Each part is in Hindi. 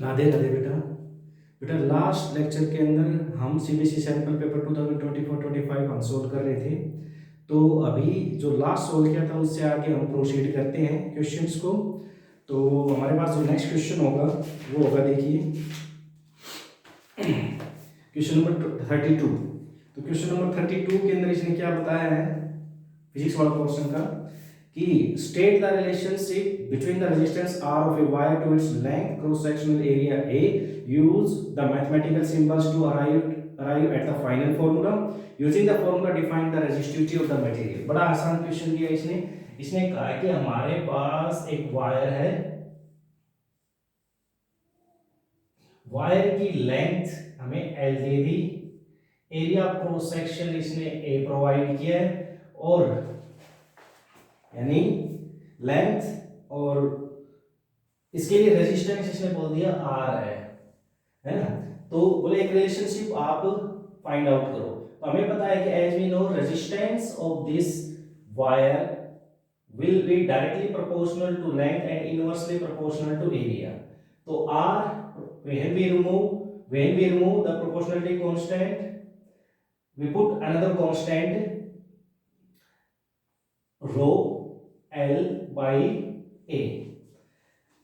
राधे राधे बेटा। बेटा लास्ट लेक्चर के अंदर हम सीबीएसई सैंपल पेपर 2024-25 हम सोल्व कर रहे थे। तो अभी जो लास्ट सोल्व किया था उससे आगे हम प्रोसीड करते हैं क्वेश्चंस को। तो हमारे पास जो नेक्स्ट क्वेश्चन होगा वो होगा, देखिए क्वेश्चन नंबर 32। तो क्वेश्चन नंबर 32 के अंदर इसने क्या बताया है फिजिक्स वाला क्वेश्चन का कि state the relationship between the resistance R of a wire to its length cross sectional area A, use the mathematical symbols to arrive at the final formula, using the formula define the resistivity of the material। बड़ा आसान क्वेश्चन दिया इसने। इसने कहा कि हमारे पास एक वायर है, वायर की लेंथ हमें L दे दी, एरिया क्रॉस सेक्शन इसने A प्रोवाइड किया है, और यानी लेंथ और इसके लिए रेजिस्टेंस इसने बोल दिया R है ना। तो बोले एक रिलेशनशिप आप फाइंड आउट करो। तो हमें पता है कि as we know resistance of this wire will be directly proportional to length and inversely proportional to area। तो R when we remove the proportionality constant, we put another constant rho L by A।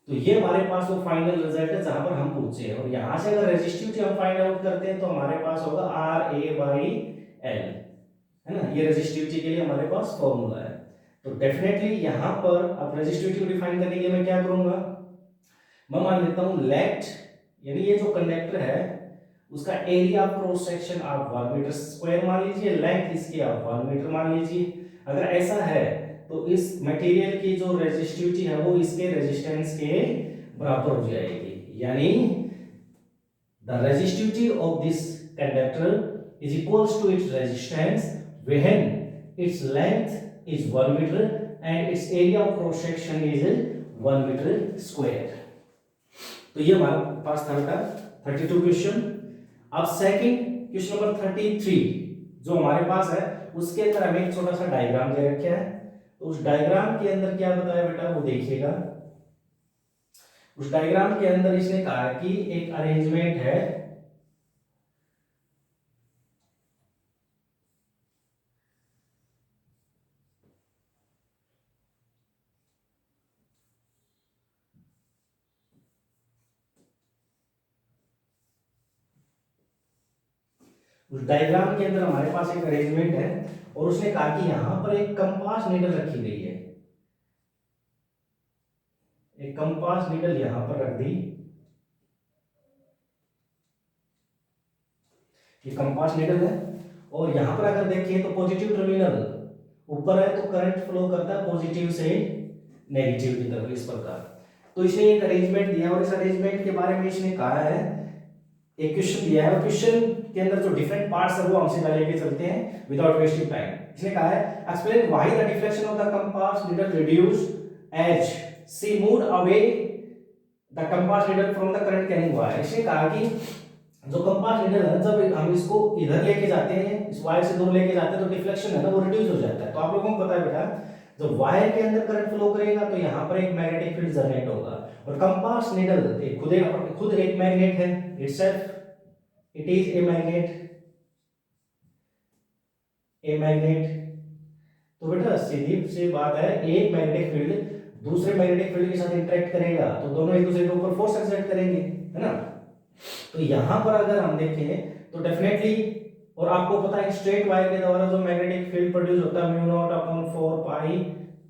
तो ये हमारे पास वो फाइनल रिजल्ट है जहां पर हम पूछे हैं, और यहां से अगर रेजिस्टिविटी हम फाइंड आउट करते हैं तो हमारे पास होगा R A by L, है ना। ये रेजिस्टिविटी के लिए हमारे पास फॉर्मूला है। तो डेफिनेटली यहां पर अब रेजिस्टिविटी को डिफाइन करने के लिए मैं क्या करूंगा, मैं मान लेता हूं लेट, यानी ये जो कंडक्टर है उसका एरिया क्रॉस सेक्शन आप 1 मीटर स्क्वायर मान लीजिए, लेंथ इसकी आप 1 मीटर मान लीजिए। अगर ऐसा है तो इस मटेरियल की जो रेजिस्टिविटी है वो इसके रेजिस्टेंस के बराबर हो जाएगी, यानी the resistivity of this conductor is equals to its resistance when its length is 1 metre and its area of cross section is 1 metre square. तो ये हमारे पास था बेटा 32 क्वेश्चन। अब सेकंड क्वेश्चन नंबर 33 जो हमारे पास है उसके अंदर हमें एक छोटा सा डायग्राम दे रखा है। तो उस डायग्राम के अंदर क्या बताया बेटा वो देखिएगा। उस डायग्राम के अंदर इसने कहा कि एक अरेंजमेंट है, उस डायग्राम के अंदर हमारे पास एक अरेंजमेंट है, और उसने कहा कि यहां पर एक कंपास नीडल रखी गई है, एक कंपास नीडल यहां पर रख दी। ये कंपास नीडल है, और यहां पर अगर देखिए तो पॉजिटिव टर्मिनल ऊपर है तो करंट फ्लो करता है पॉजिटिव से नेगेटिव की तरफ, इस प्रकार। तो इसने एक अरेंजमेंट दिया, और इस अरेंजमेंट के बारे में इसने कहा है, एक क्वेश्चन दिया है, और क्वेश्चन के अंदर जो डिफरेंट पार्ट्स है वो हम सीधा लेके चलते हैं विदाउट वेस्टिंग टाइम। इसने कहा है explain why the deflection of the compass needle reduced as she moved away the compass needle from the current carrying wire. इसने कहा कि जो कंपास नीडल है जब हम इसको इधर लेके जाते हैं, इस वायर से दूर लेके जाते हैं, तो डिफ्लेक्शन है ना वो रिड्यूस हो जाता है। तो आप लोगों को पता है बेटा जब वायर के अंदर करंट फ्लो करेगा तो यहाँ पर एक मैग्नेटिक फील्ड जनरेट होगा, और कंपास नीडल खुद एक मैग्नेट है, itself it is a magnet. तो बेटा सीधी सी बात है, एक मैग्नेटिक फील्ड दूसरे मैग्नेटिक फील्ड के साथ इंटरेक्ट करेगा तो दोनों एक दूसरे के ऊपर फोर्स एक्सर्ट करेंगे, है ना। तो यहां पर अगर हम देखें तो डेफिनेटली, और आपको पता है स्ट्रेट वायर के द्वारा जो मैग्नेटिक फील्ड प्रोड्यूस होता है mu naught upon 4 pi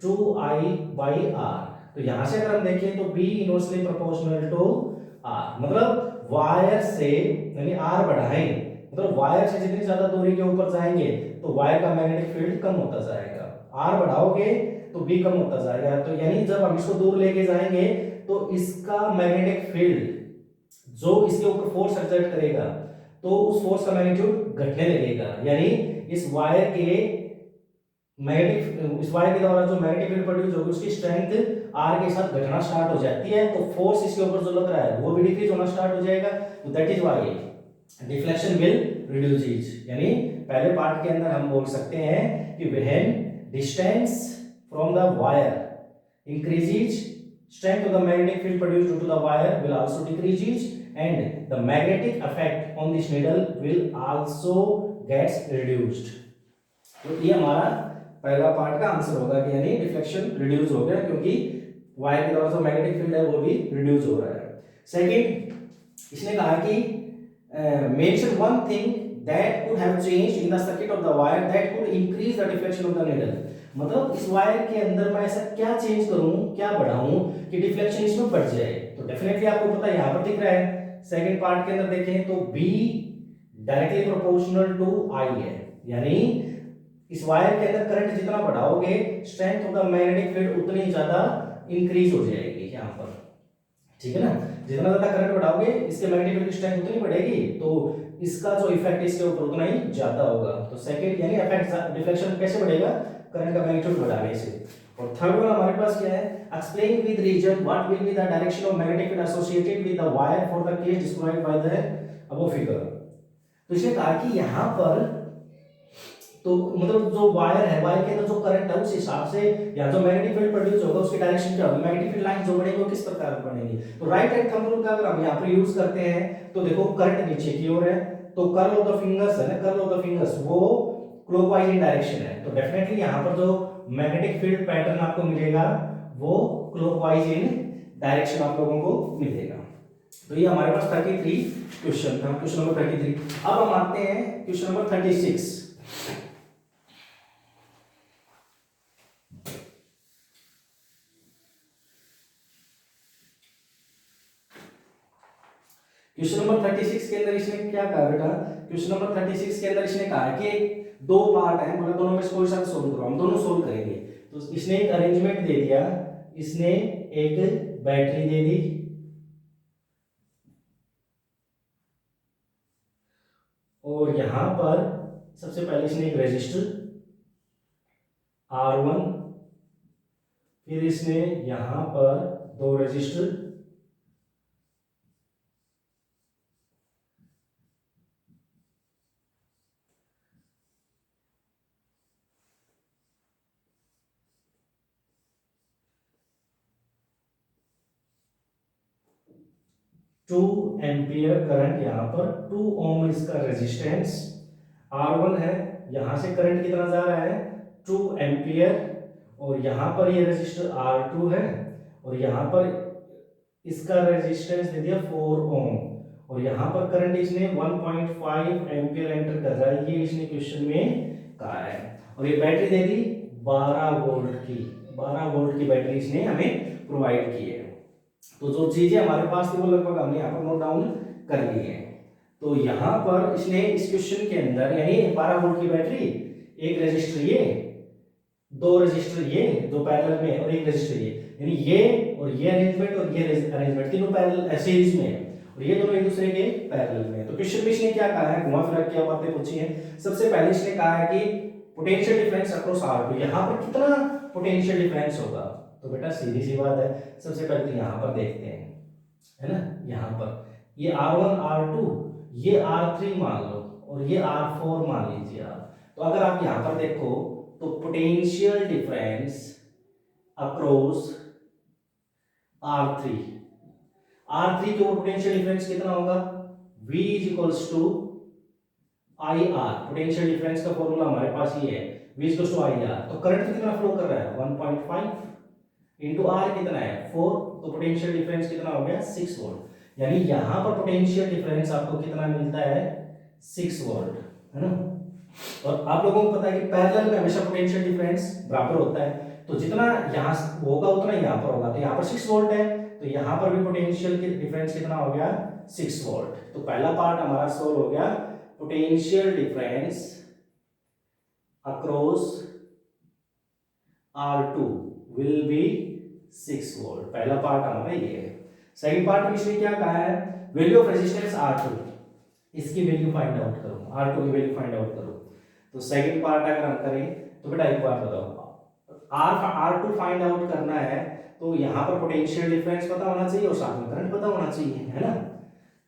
2I by R. तो यहां से अगर हम देखें तो B inversely proportional to R, मतलब वायर से यानी R बढ़ाएं, मतलब वायर से जितनी ज्यादा दूरी के ऊपर जाएंगे तो वायर का मैग्नेटिक फील्ड कम होता जाएगा, R बढ़ाओगे तो B कम होता जाएगा। तो यानी जब हम इसको दूर लेके जाएंगे तो इसका मैग्नेटिक फील्ड जो इसके ऊपर फोर्स एक्सर्ट करेगा तो उस फोर्स का मैग्नीट्यूड घटने लगेगा, यानी इस वायर के द्वारा जो मैग्नेटिक फील्ड प्रोड्यूस होगी उसकी स्ट्रेंथ R के साथ घटना स्टार्ट हो जाती है, तो फोर्स इसके ऊपर जो लग रहा है वो भी डिक्रीज होना स्टार्ट हो जाएगा। तो that is why deflection will reduce, यानी पहले पार्ट के अंदर हम बोल सकते हैं कि when distance from the wire increases strength of the magnetic field produced due to the wire will also decreases and the magnetic effect on this needle will also gets reduced. तो ये हमारा पहला पार्ट का आंसर होगा कि यानी डिफ्लेक्शन रिड्यूस हो गया क्योंकि वायर के द्वारा जो मैग्नेटिक फील्ड है वो भी रिड्यूस हो रहा है. सेकंड, इसने कहा कि mention one thing that could have changed in the circuit of the wire that could increase the deflection of the needle. मतलब इस वायर के अंदर मैं ऐसा क्या चेंज करूं, क्या बढ़ाऊं कि डिफ्लेक्शन इसमें बढ़ जाए. तो डेफिनेटली आपको पता है यहां पर दिख रहा है सेकंड पार्ट के अंदर देखें तो B directly proportional to I है. यानी इस वायर के अंदर करंट जितना बढ़ाओगे strength of the magnetic field उतनी ज्यादा इंक्रीज हो जाएगी यहां पर. ठीक है ना, जितना ज्यादा करंट बढ़ाओगे इसके मैग्नेटिक फील्ड की स्ट्रेंथ उतनी बढ़ेगी तो इसका जो इफेक्ट इसके ऊपर उतना ही ज्यादा होगा. तो सेकंड यानी इफेक्ट डिफ्लेक्शन कैसे बढ़ेगा, करंट का मैग्नीट्यूड बढ़ाने से. और थर्ड वन हमारे पास क्या है, explain with reason what will be the direction of magnetic field associated with the wire for the case described by the above figure. तो इसने कहा कि यहां पर तो मतलब जो वायर है, वायर के अंदर जो करंट है उस हिसाब से या जो मैग्नेटिक फील्ड प्रोड्यूस होगा उसकी डायरेक्शन क्या होगी, मैग्नेटिक फील्ड लाइन जो बढ़ेगी वो किस प्रकार बनेगी. तो राइट हैंड थंब रूल का अगर हम यहां पर यूज करते हैं तो देखो करंट नीचे की ओर है तो कर्ल ऑफ द फिंगर्स है ना, कर्ल ऑफ द फिंगर्स वो क्लॉकवाइज इन डायरेक्शन है. तो डेफिनेटली यहां पर जो मैग्नेटिक फील्ड पैटर्न आपको मिलेगा वो क्लॉकवाइज इन डायरेक्शन आप लोगों को मिलेगा. तो ये हमारे पास 33 क्वेश्चन था, क्वेश्चन नंबर 33. अब हम आते हैं क्वेश्चन नंबर 36. क्वेश्चन नंबर 36 के अंदर इसने क्या कहा बेटा, क्वेश्चन नंबर 36 के अंदर इसने कहा कि दो पार्ट है, बोला दोनों में से कोई सा सोल्व करो. हम दोनों सोल्व करेंगे. तो इसने एक अरेंजमेंट दे दिया, इसने एक बैटरी दे दी और यहां पर सबसे पहले इसने एक रेजिस्टर R1, फिर इसने यहां पर दो रेजिस्टर टू एम्पियर करंट, यहां पर 2 ओम इसका रेजिस्टेंस, R1 है, यहां से करंट कितना जा रहा है 2 एम्पियर और यहां पर ये रेजिस्टर R2 है और यहां पर इसका रेजिस्टेंस दे दिया 4 ओम और यहां पर करंट इसने 1.5 एम्पियर एंटर कर रहा है, ये इसने क्वेश्चन में कहा है. और ये बैटरी दे दी 12 वोल्ट की, 12 वोल्ट की बैटरी इसने हमें प्रोवाइड की है. तो जो चीजें हमारे पास थी वो लगभग हमने यहाँ पर नोट डाउन कर ली है. तो यहाँ पर इसने इस क्वेश्चन के अंदर यानी 12 वोल्ट की बैटरी, एक रेजिस्टर ये, दो रेजिस्टर ये दो पैरेलल में और एक रेजिस्टर ये, यानी ये और ये अरेंजमेंट और ये अरेंजमेंट तीनों पैरेलल सीरीज में है और ये दोनों एक दूसरे के पैरेलल में. तो क्वेश्चन में इसने क्या कहा है, घुमा फिरा क्या बातें पूछी है. सबसे पहले इसने कहा है कि पोटेंशियल डिफरेंस अक्रॉस R2, यहाँ पर कितना पोटेंशियल डिफरेंस होगा. तो बेटा सीधी सी बात है, सबसे पहले तो यहाँ पर देखते हैं, है ना, यहाँ पर ये R1 R2 ये R3 मान लो और ये R4 मान लीजिए आप. तो अगर आप यहाँ पर देखो तो पोटेंशियल डिफरेंस अक्रॉस R3 के ऊपर पोटेंशियल डिफरेंस कितना होगा, V is equals to IR. Potential difference का फॉर्मूला हमारे पास ये है, V is equals to IR. तो करंट कितना फ्लो कर रहा है 1.5 इंटू R कितना है 4, तो पोटेंशियल डिफरेंस कितना हो गया 6 वोल्ट. यानी यहां पर पोटेंशियल डिफरेंस आपको कितना मिलता है 6 वोल्ट, है ना. और आप लोगों को पता है कि पैरेलल में हमेशा पोटेंशियल डिफरेंस बराबर होता है, तो जितना यहां होगा उतना यहां पर होगा. तो यहां पर 6 वोल्ट है तो यहां पर भी पोटेंशियल डिफरेंस कितना हो गया 6 वोल्ट. तो पहला पार्ट हमारा सोल्व हो गया, potential difference across R2 will be 6 volt. पहला पार्ट हमारा ये है. सेकंड पार्ट में इसने क्या कहा है, वैल्यू ऑफ रेजिस्टेंस R2, इसकी वैल्यू फाइंड आउट करो, R2 की वैल्यू फाइंड आउट करो. तो सेकंड पार्ट अगर हम करें तो बेटा एक बात बताओ, R2 फाइंड आउट करना है तो यहाँ पर पोटेंशियल डिफरेंस पता होना चाहिए और साथ में करंट पता होना चाहिए, है ना.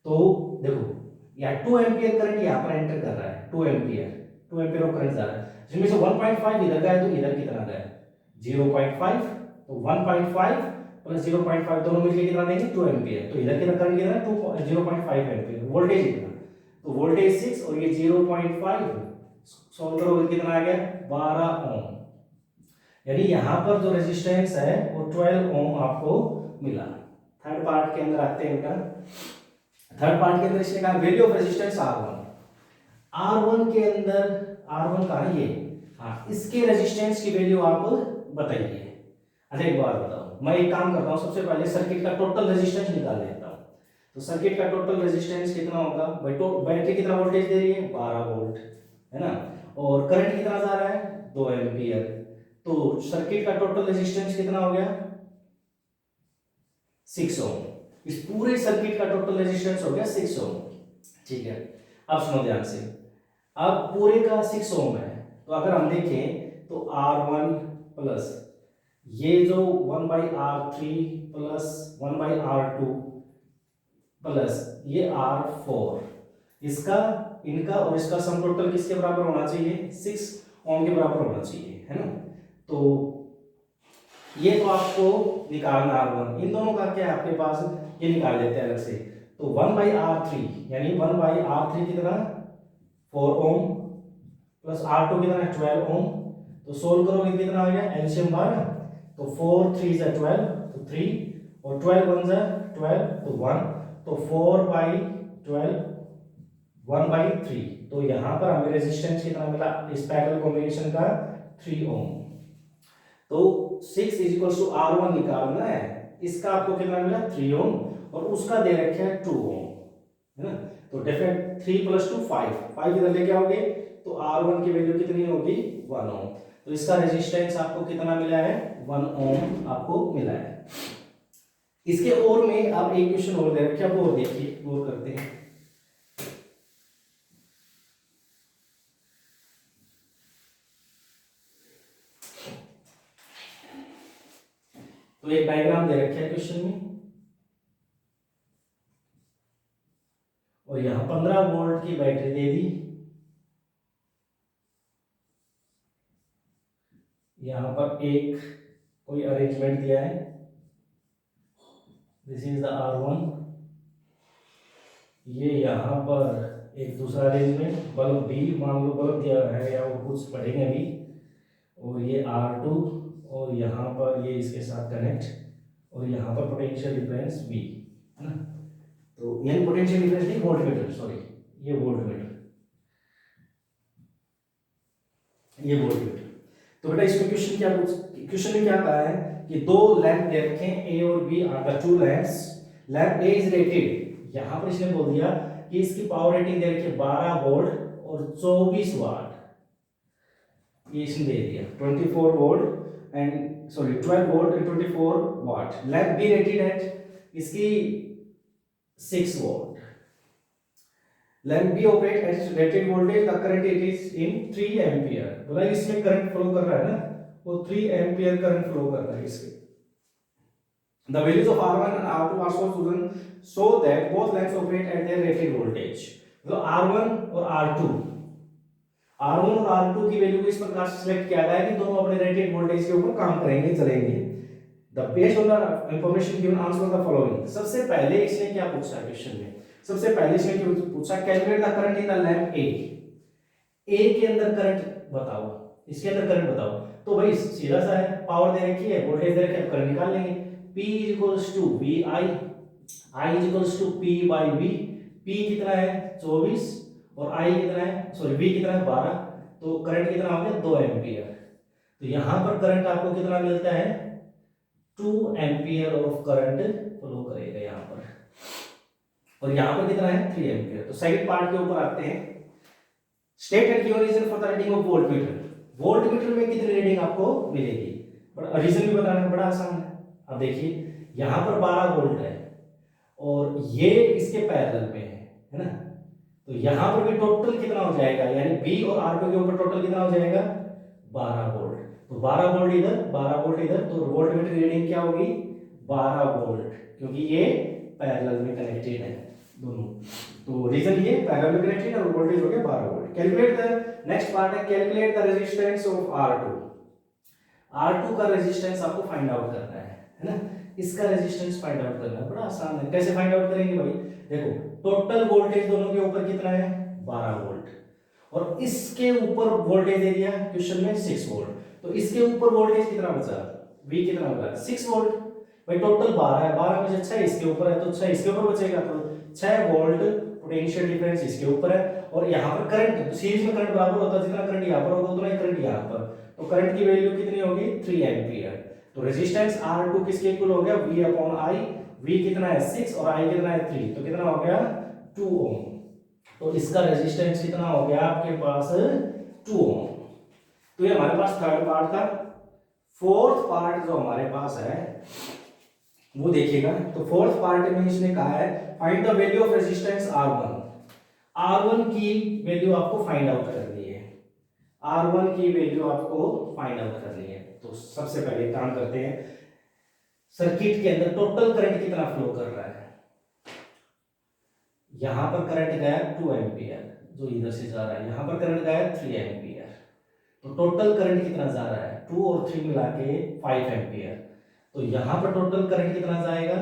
तो देखो यहाँ 2 एम्पियर करंट यहाँ पर एंटर कर रहा है, 2 एम्पियर ऑफ करंट जा रहा है, जिसमें से 1.5 इधर गया तो इधर कितना गया 0.5. तो 1.5 प्लस 0.5 दोनों मिलकर कितना देंगे 2 एम्पियर। तो इधर कितना करंट कितना 0.5 एम्पियर, वोल्टेज कितना, तो वोल्टेज 6 और ये 0.5 सॉल्व करोगे कितना आ गया 12 ओम। यानी यहाँ पर जो रेजिस्टेंस है वो 12 ओम आपको मिला। थर्ड पार्ट के अंदर आते हैं बेटा। थर्ड पार्ट के अंदर इसने कहा value of resistance R1। R1 के अंदर R1 का ये, हाँ इसके रेजिस्टेंस की वैल्यू आप बताइए। अच्छा एक बात बताओ, मैं एक काम करता हूँ, सबसे पहले सर्किट का टोटल रेजिस्टेंस निकाल लेता हूँ। तो सर्किट का टोटल रेजिस्टेंस कितना होगा भाई, बैटरी कितना वोल्टेज दे रही है 12 वोल्ट है ना, और करंट कितना जा रहा है 2 एम्पियर। तो सर्किट का टोटल रेजिस्टेंस कितना हो गया 6 ओम। इस पूरे सर्किट का टोटल रेजिस्टेंस हो गया 6 ओम। ठीक है, अब सुनो ध्यान से, अब पूरे का 6 ओम है, तो अगर हम देखें तो R1 प्लस ये जो 1/R3 प्लस 1/R2 प्लस ये R4, इसका इनका और इसका सम टोटल किसके बराबर होना चाहिए 6 ओम के बराबर होना चाहिए, है ना। तो ये तो आपको निकालना R1, इन दोनों का क्या है आपके पास, ये निकाल लेते हैं अलग से। तो 1/R3 यानी 1/R3 कितना 4 ओम प्लस R2 कितना है 12 ओम। तो सोल्व करोगे कितना आ गया एलसीएम 12, तो 4 3 जा 12 तो 3 और 12 1 जा 12 तो 1, तो 4/12 1/3। तो यहाँ पर हमें रेजिस्टेंस कितना मिला इस पैरेलल कॉम्बिनेशन का 3 ओम। तो 6 R1 निकालना है, इसका आपको कितना मिला 3 ओम और उसका दे रखा है 2 ओम, है ना। तो डेफिनेट 3 + 2 5 इधर लेके आओगे तो R1 की वैल्यू कितनी होगी 1 ओम। तो इसका रेजिस्टेंस आपको कितना मिला है 1 ओम आपको मिला है। इसके और में आप एक क्वेश्चन और दे रखे, वो देखिए वो करते हैं। तो एक डायग्राम दे रखा है क्वेश्चन में, और यहां 15 वोल्ट की बैटरी दे दी, यहां पर एक कोई अरेंजमेंट दिया है, दिस इज द R1, ये यहां पर एक दूसरा अरेंजमेंट बल्ब B मान लो बल्ब दिया है या वो कुछ पढ़ेंगे अभी, और ये R2 और यहाँ पर ये इसके साथ कनेक्ट, और यहाँ पर पोटेंशियल डिफरेंस V, है ना। तो यानी पोटेंशियल डिफरेंस नहीं वोल्टमीटर, सॉरी ये वोल्टमीटर, ये वोल्टमीटर। तो बेटा इसमें क्वेश्चन क्या क्वेश्चन में क्या कहा है कि दो लैंप दे रखे हैं A और B are the two lamps, lamp A is rated, यहाँ पर इसने बोल दिया कि इसकी पावर रेटिंग दे रखी है 12 वोल्ट और 24 वाट, ये इसने दे दिया 24 volt and sorry 12 volt and 24 watt. Lamp B rated है इसकी 6 volt. Lamp B operate at rated voltage, the current it is in 3 ampere. बोला इसमें करंट फ्लो कर रहा है ना, वो 3 एम्पियर करंट फ्लो कर रहा है इसके। The values of R1 and R2 are so chosen so that both lamps operate at their rated voltage. तो R1 और R2 और R2 की वैल्यू को इस प्रकार से सिलेक्ट किया गया है कि दोनों अपने रेटेड वोल्टेज के ऊपर काम करेंगे चलेंगे। The based on the information given answer the following। सबसे पहले इसने क्या पूछा क्वेश्चन में, सबसे पहले इसने क्या पूछा calculate the current in the lamp A के अंदर करंट बताओ, इसके अंदर करंट बताओ। तो भाई सीधा सा है, पावर दे रखी है, वोल्टेज दे रखा है, करंट निकाल लेंगे। P = VI, I = P/V। P कितना है 24 और I कितना है सॉरी V कितना है 12, तो करंट कितना हो गया 2 एम्पियर। तो यहाँ पर करंट आपको कितना मिलता है 2 एम्पियर ऑफ करंट फ्लो करेगा यहाँ पर, और यहाँ पर कितना है 3 एम्पियर। तो सेकंड पार्ट के ऊपर आते हैं। State and give reason for the reading of voltmeter. Voltmeter में कितनी रीडिंग आपको मिलेगी, बट रीजन भी बताना बड़ा आसान है। अब देखिए यहाँ पर 12 वोल्ट है और ये इसके पैरेलल में है ना, तो यहाँ पर भी टोटल कितना हो जाएगा, यानी B और R2 के ऊपर टोटल कितना हो जाएगा 12 वोल्ट। तो 12 वोल्ट इधर 12 वोल्ट इधर, तो वोल्टमीटर की रीडिंग क्या होगी 12 वोल्ट, क्योंकि ये पैरेलल में कनेक्टेड है दोनों। तो रीजन ये पैरेलल में कनेक्टेड और वोल्टेज हो गया 12 volt. Calculate the next part है calculate the resistance of R2। R2 का रेजिस्टेंस आपको फाइंड आउट करना है ना। इसका रेजिस्टेंस फाइंड आउट करना है, बड़ा आसान है। कैसे फाइंड आउट करेंगे भाई, देखो टोटल वोल्टेज दोनों के ऊपर कितना है 12 वोल्ट, और इसके ऊपर वोल्टेज दे दिया क्वेश्चन में 6 वोल्ट, तो इसके ऊपर वोल्टेज कितना बचा, V कितना बचा 6 वोल्ट। भाई टोटल 12 है, 12 में से 6 इसके ऊपर है तो 6 इसके ऊपर बचेगा, तो 6 वोल्ट पोटेंशियल डिफरेंस इसके ऊपर है। और यहाँ पर करंट सीरीज में करंट बराबर होता है, जितना करंट यहाँ पर होगा उतना ही करंट यहाँ पर, तो करंट की वैल्यू कितनी होगी 3 एम्पीयर। तो रेजिस्टेंस R2 किसके इक्वल हो गया V अपॉन I, V कितना है 6 और I कितना है 3, तो कितना हो गया 2 ओम। तो इसका रेजिस्टेंस कितना हो गया आपके पास 2 ओम। तो ये हमारे पास थर्ड पार्ट था। फोर्थ पार्ट जो हमारे पास है वो देखिएगा, तो फोर्थ पार्ट में इसने कहा है find the value of resistance R1। R1 की वैल्यू आपको फाइंड आउट करनी है, R1 की वैल्यू आपको फाइंड आउट करनी है। तो सबसे पहले काम करते हैं, सर्किट के अंदर टोटल करंट कितना फ्लो कर रहा है। यहां पर करंट गया 2 एम्पीयर जो इधर से जा रहा है, यहां पर करंट गया 3 एम्पीयर, तो टोटल करंट कितना जा रहा है 2 और 3 मिला के 5 एम्पीयर। तो यहां पर टोटल करंट कितना जाएगा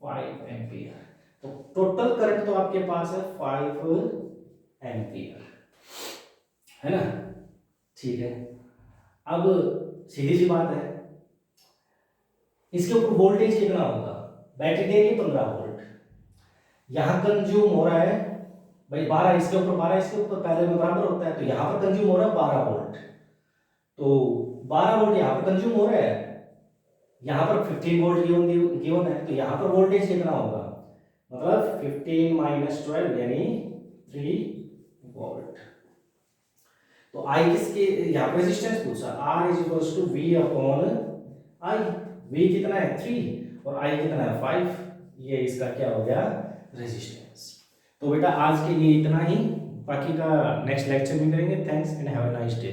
5 एम्पीयर। तो टोटल करंट तो आपके पास है 5 एम्पीयर, है ना, ठीक है। अब सीधी सी बात है, इसके ऊपर वोल्टेज कितना होगा, बैटरी दे रही है 15 वोल्ट, यहां कंज्यूम हो रहा है भाई 12, इसके ऊपर 12 इसके ऊपर पहले में बराबर होता है, तो यहां पर कंज्यूम हो रहा है 12 वोल्ट, तो 12 वोल्ट यहां पर कंज्यूम हो रहा है, यहां पर 15 वोल्ट गिवन है, तो यहां पर वोल्टेज कितना होगा, मतलब 15 माइनस 12 यानी 3 वोल्ट। तो I किसके यहाँ पर रेजिस्टेंस पूछा, R is equals to V upon I, V कितना है 3 और I कितना है 5, ये इसका क्या हो गया रेजिस्टेंस। तो बेटा आज के लिए इतना ही, बाकी का नेक्स्ट लेक्चर में करेंगे। Thanks and have a nice day.